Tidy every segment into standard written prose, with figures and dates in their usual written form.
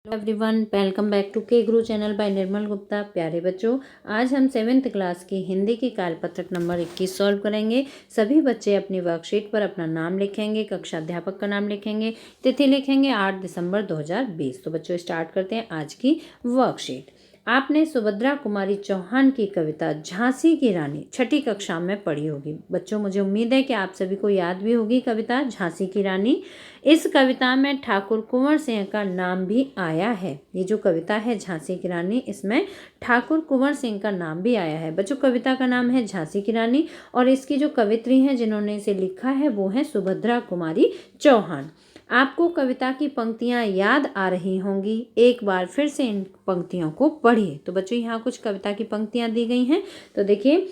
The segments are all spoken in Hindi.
Hello everyone, welcome back to K Guru channel bye निर्मल गुप्ता। प्यारे बच्चों, आज हम 7th क्लास की हिंदी की कार्यपत्रक नंबर 21 सॉल्व करेंगे। सभी बच्चे अपनी वर्कशीट पर अपना नाम लिखेंगे, कक्षा अध्यापक का नाम लिखेंगे, तिथि लिखेंगे 8 दिसंबर 2020। तो बच्चों स्टार्ट करते हैं आज की वर्कशीट। आपने सुभद्रा कुमारी चौहान की कविता झांसी की रानी छठी कक्षा में पढ़ी होगी। बच्चों, मुझे उम्मीद है कि आप सभी को याद भी होगी कविता झांसी की रानी। इस कविता में ठाकुर कुंवर सिंह का नाम भी आया है। ये जो कविता है झांसी की रानी, इसमें ठाकुर कुंवर सिंह का नाम भी आया है। बच्चों, कविता का नाम है झांसी की रानी और इसकी जो कवित्री हैं जिन्होंने इसे लिखा है वो है सुभद्रा कुमारी चौहान। आपको कविता की पंक्तियां याद आ रही होंगी। एक बार फिर से इन पंक्तियों को पढ़िए। तो बच्चों, यहाँ कुछ कविता की पंक्तियां दी गई हैं। तो देखिए,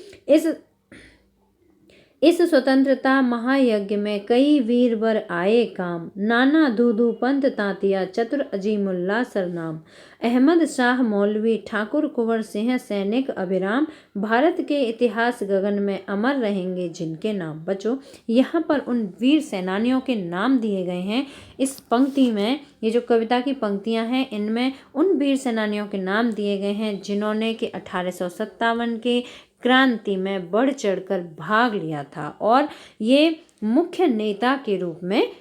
इस स्वतंत्रता महायज्ञ में कई वीरवर आए काम। नाना धूधू पंत तांतिया चतुर अजीमुल्ला सरनाम। अहमद शाह मौलवी ठाकुर कुंवर सिंह सैनिक अभिराम। भारत के इतिहास गगन में अमर रहेंगे जिनके नाम। बच्चों, यहाँ पर उन वीर सेनानियों के नाम दिए गए हैं। इस पंक्ति में, ये जो कविता की पंक्तियां हैं, इनमें उन वीर सेनानियों के नाम दिए गए हैं जिन्होंने कि 1857 के क्रांति में बढ़ चढ़कर भाग लिया था और ये मुख्य नेता के रूप में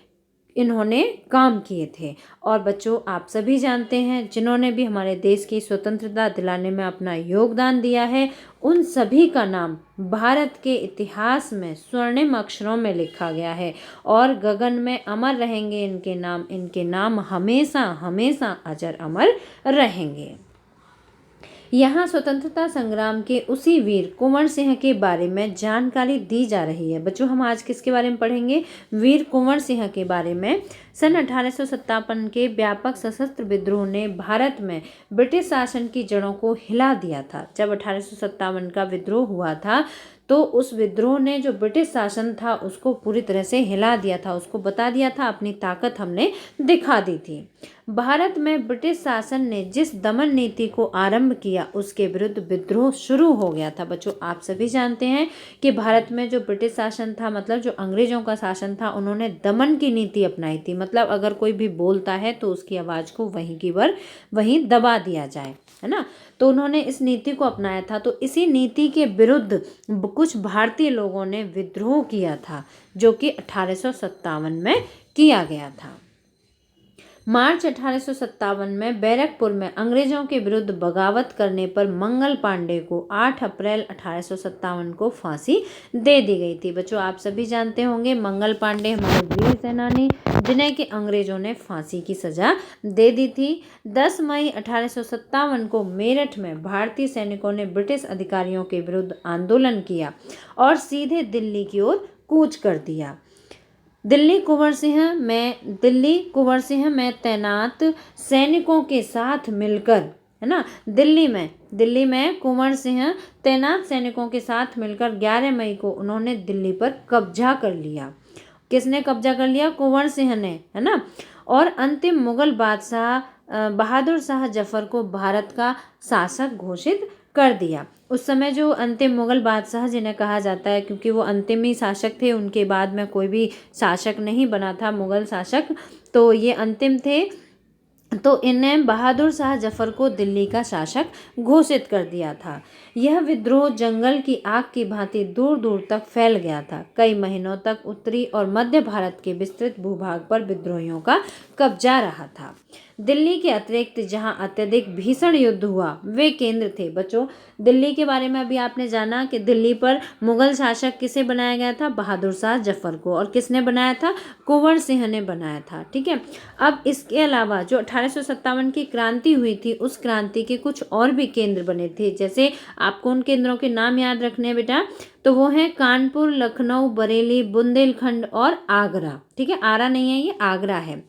इन्होंने काम किए थे। और बच्चों, आप सभी जानते हैं जिन्होंने भी हमारे देश की स्वतंत्रता दिलाने में अपना योगदान दिया है, उन सभी का नाम भारत के इतिहास में स्वर्णिम अक्षरों में लिखा गया है और गगन में अमर रहेंगे इनके नाम हमेशा हमेशा अजर अमर रहेंगे। यहाँ स्वतंत्रता संग्राम के उसी वीर कुंवर सिंह के बारे में जानकारी दी जा रही है। बच्चों, हम आज किसके बारे में पढ़ेंगे? वीर कुंवर सिंह के बारे में। सन 1857 के व्यापक सशस्त्र विद्रोह ने भारत में ब्रिटिश शासन की जड़ों को हिला दिया था। जब 1857 का विद्रोह हुआ था तो उस विद्रोह ने जो ब्रिटिश शासन था उसको पूरी तरह से हिला दिया था, उसको बता दिया था, अपनी ताकत हमने दिखा दी थी। भारत में ब्रिटिश शासन ने जिस दमन नीति को आरंभ किया उसके विरुद्ध विद्रोह शुरू हो गया था। बच्चों, आप सभी जानते हैं कि भारत में जो ब्रिटिश शासन था, मतलब जो अंग्रेजों का शासन था, उन्होंने दमन की नीति अपनाई थी। मतलब अगर कोई भी बोलता है तो उसकी आवाज़ को वहीं की वहीं दबा दिया जाए, है ना। तो उन्होंने इस नीति को अपनाया था। तो इसी नीति के विरुद्ध कुछ भारतीय लोगों ने विद्रोह किया था जो कि 1857 में किया गया था। मार्च 1857 में बैरकपुर में अंग्रेजों के विरुद्ध बगावत करने पर मंगल पांडे को 8 अप्रैल 1857 को फांसी दे दी गई थी। बच्चों, आप सभी जानते होंगे मंगल पांडे हमारे वीर सेनानी जिन्हें कि अंग्रेजों ने फांसी की सजा दे दी थी। 10 मई 1857 को मेरठ में भारतीय सैनिकों ने ब्रिटिश अधिकारियों के विरुद्ध आंदोलन किया और सीधे दिल्ली की ओर कूच कर दिया। दिल्ली कुंवर सिंह में तैनात सैनिकों के साथ मिलकर, है ना, दिल्ली में कुंवर सिंह तैनात सैनिकों के साथ मिलकर 11 मई को उन्होंने दिल्ली पर कब्जा कर लिया। किसने कब्जा कर लिया? कुंवर सिंह ने, है ना। और अंतिम मुगल बादशाह बहादुर शाह जफर को भारत का शासक घोषित कर दिया। उस समय जो अंतिम मुगल बादशाह जिन्हें कहा जाता है, क्योंकि वो अंतिम ही शासक थे, उनके बाद में कोई भी शासक नहीं बना था मुगल शासक, तो ये अंतिम थे। तो इन्हें बहादुर शाह जफर को दिल्ली का शासक घोषित कर दिया था। यह विद्रोह जंगल की आग की भांति दूर दूर तक फैल गया था। कई महीनों तक उत्तरी और मध्य भारत के विस्तृत भूभाग पर विद्रोहियों का कब्जा रहा था। दिल्ली के अतिरिक्त जहां अत्यधिक भीषण युद्ध हुआ वे केंद्र थे। बच्चों, दिल्ली के बारे में अभी आपने जाना कि दिल्ली पर मुगल शासक किसे बनाया गया था? बहादुर शाह जफर को। और किसने बनाया था? कुंवर सिंह ने बनाया था। ठीक है। अब इसके अलावा जो 1857 की क्रांति हुई थी, उस क्रांति के कुछ और भी केंद्र बने थे। जैसे आपको उन केंद्रों के नाम याद रखने हैं बेटा, तो वो है कानपुर, लखनऊ, बरेली, बुंदेलखंड और आगरा। ठीक है, आरा नहीं है, ये आगरा है।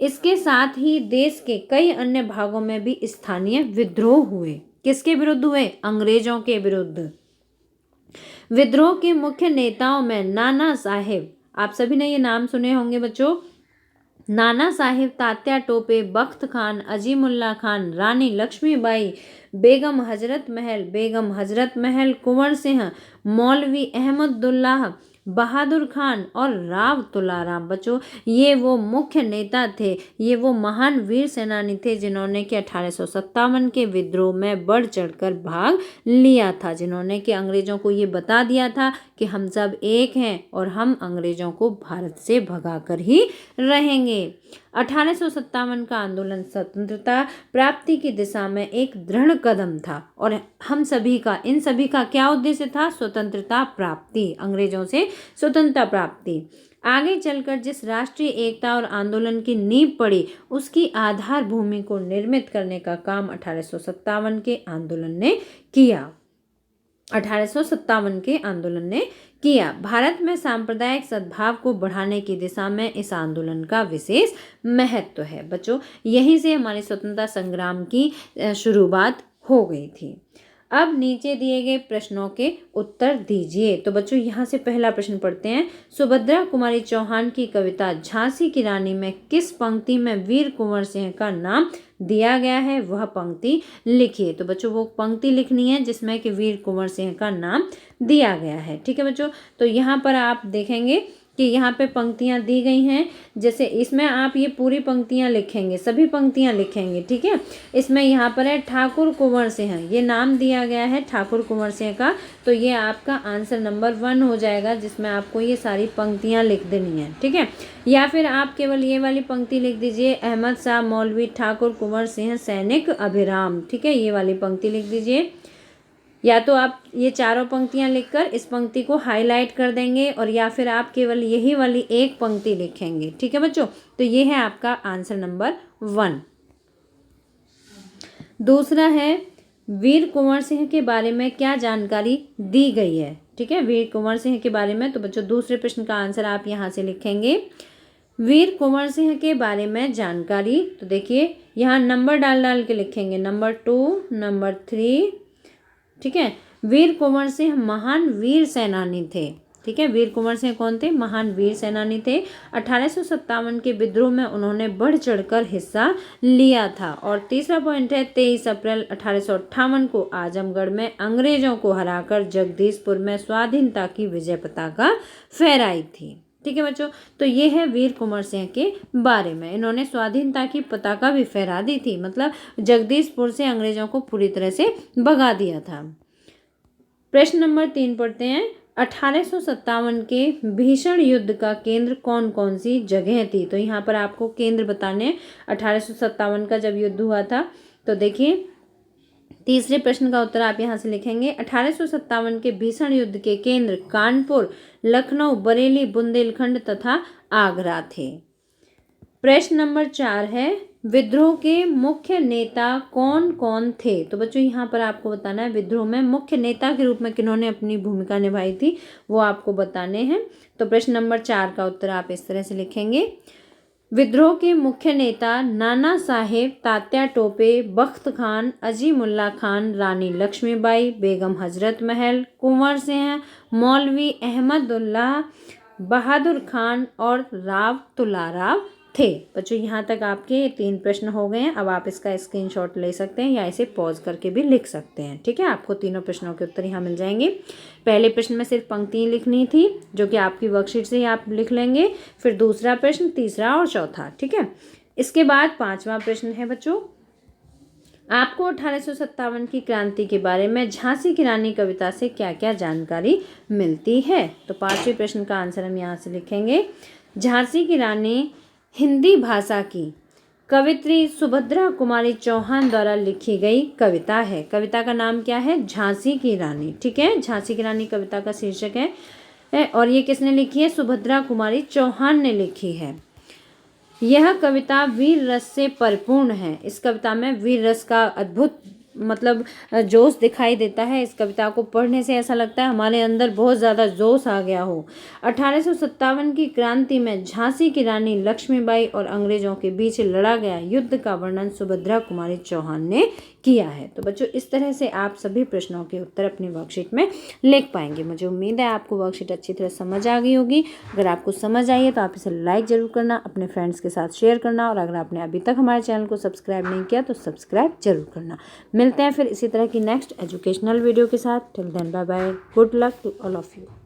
इसके साथ ही देश के कई अन्य भागों में भी स्थानीय विद्रोह हुए। किसके विरुद्ध हुए? अंग्रेजों के विरुद्ध। विद्रोह के मुख्य नेताओं में नाना साहेब, आप सभी ने ये नाम सुने होंगे बच्चों, नाना साहिब, तात्या टोपे, बख्त खान, अजीमुल्ला खान, रानी लक्ष्मीबाई, बेगम हजरत महल, कुंवर सिंह, मौलवी अहमदुल्लाह, बहादुर खान और राव तुलाराम। बच्चों ये वो मुख्य नेता थे, ये वो महान वीर सेनानी थे जिन्होंने कि 1857 के विद्रोह में बढ़ चढ़कर भाग लिया था, जिन्होंने कि अंग्रेजों को ये बता दिया था कि हम सब एक हैं और हम अंग्रेजों को भारत से भगाकर ही रहेंगे। 1857 का आंदोलन स्वतंत्रता प्राप्ति की दिशा में एक दृढ़ कदम था और हम सभी का, इन सभी का क्या उद्देश्य था? स्वतंत्रता प्राप्ति, अंग्रेजों से स्वतंत्रता प्राप्ति। आगे चलकर जिस राष्ट्रीय एकता और आंदोलन की नींव पड़ी उसकी आधार भूमि को निर्मित करने का काम 1857 के आंदोलन ने किया। 1857 के आंदोलन ने किया। भारत में सांप्रदायिक सद्भाव को बढ़ाने की दिशा में इस आंदोलन का विशेष महत्व है। बच्चों यहीं से हमारे स्वतंत्रता संग्राम की शुरुआत हो गई थी। अब नीचे दिए गए प्रश्नों के उत्तर दीजिए। तो बच्चों यहाँ से पहला प्रश्न पढ़ते हैं। सुभद्रा कुमारी चौहान की कविता झांसी की रानी में किस पंक्ति में वीर कुंवर सिंह का नाम दिया गया है, वह पंक्ति लिखिए। तो बच्चों वो पंक्ति लिखनी है जिसमें कि वीर कुंवर सिंह का नाम दिया गया है। ठीक है बच्चों, तो यहाँ पर आप देखेंगे कि यहाँ पे पंक्तियाँ दी गई हैं, जैसे इसमें आप ये पूरी पंक्तियाँ लिखेंगे, सभी पंक्तियाँ लिखेंगे। ठीक है, इसमें यहाँ पर है ठाकुर कुंवर सिंह, ये नाम दिया गया है ठाकुर कुंवर सिंह का, तो ये आपका आंसर नंबर 1 हो जाएगा जिसमें आपको ये सारी पंक्तियाँ लिख देनी है। ठीक है, या फिर आप केवल ये वाली पंक्ति लिख दीजिए, अहमद शाह मौलवी ठाकुर कुंवर सिंह सैनिक अभिराम। ठीक है, ये वाली पंक्ति लिख दीजिए, या तो आप ये चारों पंक्तियां लिखकर इस पंक्ति को हाईलाइट कर देंगे और या फिर आप केवल यही वाली एक पंक्ति लिखेंगे। ठीक है बच्चों, तो ये है आपका आंसर नंबर 1। दूसरा है वीर कुंवर सिंह के बारे में क्या जानकारी दी गई है। ठीक है, वीर कुंवर सिंह के बारे में, तो बच्चों दूसरे प्रश्न का आंसर आप यहाँ से लिखेंगे। वीर कुंवर सिंह के बारे में जानकारी, तो देखिए यहाँ नंबर डाल के लिखेंगे, नंबर 2, नंबर 3। ठीक है, वीर कुंवर सिंह महान वीर सेनानी थे। ठीक है, वीर कुंवर सिंह कौन थे? महान वीर सेनानी थे। 1857 के विद्रोह में उन्होंने बढ़ चढ़कर हिस्सा लिया था। और तीसरा पॉइंट है 23 अप्रैल 1858 को आजमगढ़ में अंग्रेजों को हराकर जगदीशपुर में स्वाधीनता की विजय पताका फहराई थी। ठीक है बच्चों, तो ये है वीर कुंवर सिंह के बारे में, इन्होंने स्वाधीनता की पताका भी फहरा दी थी, मतलब जगदीशपुर से अंग्रेजों को पूरी तरह से भगा दिया था। प्रश्न नंबर 3 पढ़ते हैं। 1857 के भीषण युद्ध का केंद्र कौन कौन सी जगह थी? तो यहाँ पर आपको केंद्र बताने, 1857 का जब युद्ध हुआ था, तो देखिए तीसरे प्रश्न का उत्तर आप यहाँ से लिखेंगे। 1857 के भीषण युद्ध के केंद्र कानपुर, लखनऊ, बरेली, बुंदेलखंड तथा आगरा थे। प्रश्न नंबर 4 है विद्रोह के मुख्य नेता कौन कौन थे? तो बच्चों यहाँ पर आपको बताना है विद्रोह में मुख्य नेता के रूप में किन्होंने अपनी भूमिका निभाई थी, वो आपको बताने हैं। तो प्रश्न नंबर 4 का उत्तर आप इस तरह से लिखेंगे। विद्रोह के मुख्य नेता नाना साहेब, तात्या टोपे, बख्त खान, अजीमुल्ला खान, रानी लक्ष्मीबाई, बेगम हजरत महल, कुंवर सिंह, मौलवी अहमदुल्लाह, बहादुर खान और राव तुलाराव थे। बच्चों यहाँ तक आपके 3 प्रश्न हो गए हैं। अब आप इसका स्क्रीनशॉट ले सकते हैं या इसे पॉज करके भी लिख सकते हैं। ठीक है, आपको तीनों प्रश्नों के उत्तर यहाँ मिल जाएंगे। पहले प्रश्न में सिर्फ पंक्ति लिखनी थी जो कि आपकी वर्कशीट से ही आप लिख लेंगे, फिर दूसरा प्रश्न, तीसरा और चौथा। ठीक है, इसके बाद 5वां प्रश्न है बच्चों, आपको 1857 की क्रांति के बारे में झांसी की रानी कविता से क्या क्या जानकारी मिलती है? तो 5वें प्रश्न का आंसर हम यहाँ से लिखेंगे। झांसी की रानी हिंदी भाषा की कवित्री सुभद्रा कुमारी चौहान द्वारा लिखी गई कविता है। कविता का नाम क्या है? झांसी की रानी। ठीक है, झांसी की रानी कविता का शीर्षक है और ये किसने लिखी है? सुभद्रा कुमारी चौहान ने लिखी है। यह कविता वीर रस से परिपूर्ण है। इस कविता में वीर रस का अद्भुत मतलब जोश दिखाई देता है। इस कविता को पढ़ने से ऐसा लगता है हमारे अंदर बहुत ज़्यादा जोश आ गया हो। 1857 की क्रांति में झांसी की रानी लक्ष्मीबाई और अंग्रेजों के बीच लड़ा गया युद्ध का वर्णन सुभद्रा कुमारी चौहान ने किया है। तो बच्चों इस तरह से आप सभी प्रश्नों के उत्तर अपनी वर्कशीट में लिख पाएंगे। मुझे उम्मीद है आपको वर्कशीट अच्छी तरह समझ आ गई होगी। अगर आपको समझ आई है तो आप इसे लाइक ज़रूर करना, अपने फ्रेंड्स के साथ शेयर करना और अगर आपने अभी तक हमारे चैनल को सब्सक्राइब नहीं किया तो सब्सक्राइब जरूर करना। मिलते हैं फिर इसी तरह की नेक्स्ट एजुकेशनल वीडियो के साथ। Till then bye bye, good luck to all of you.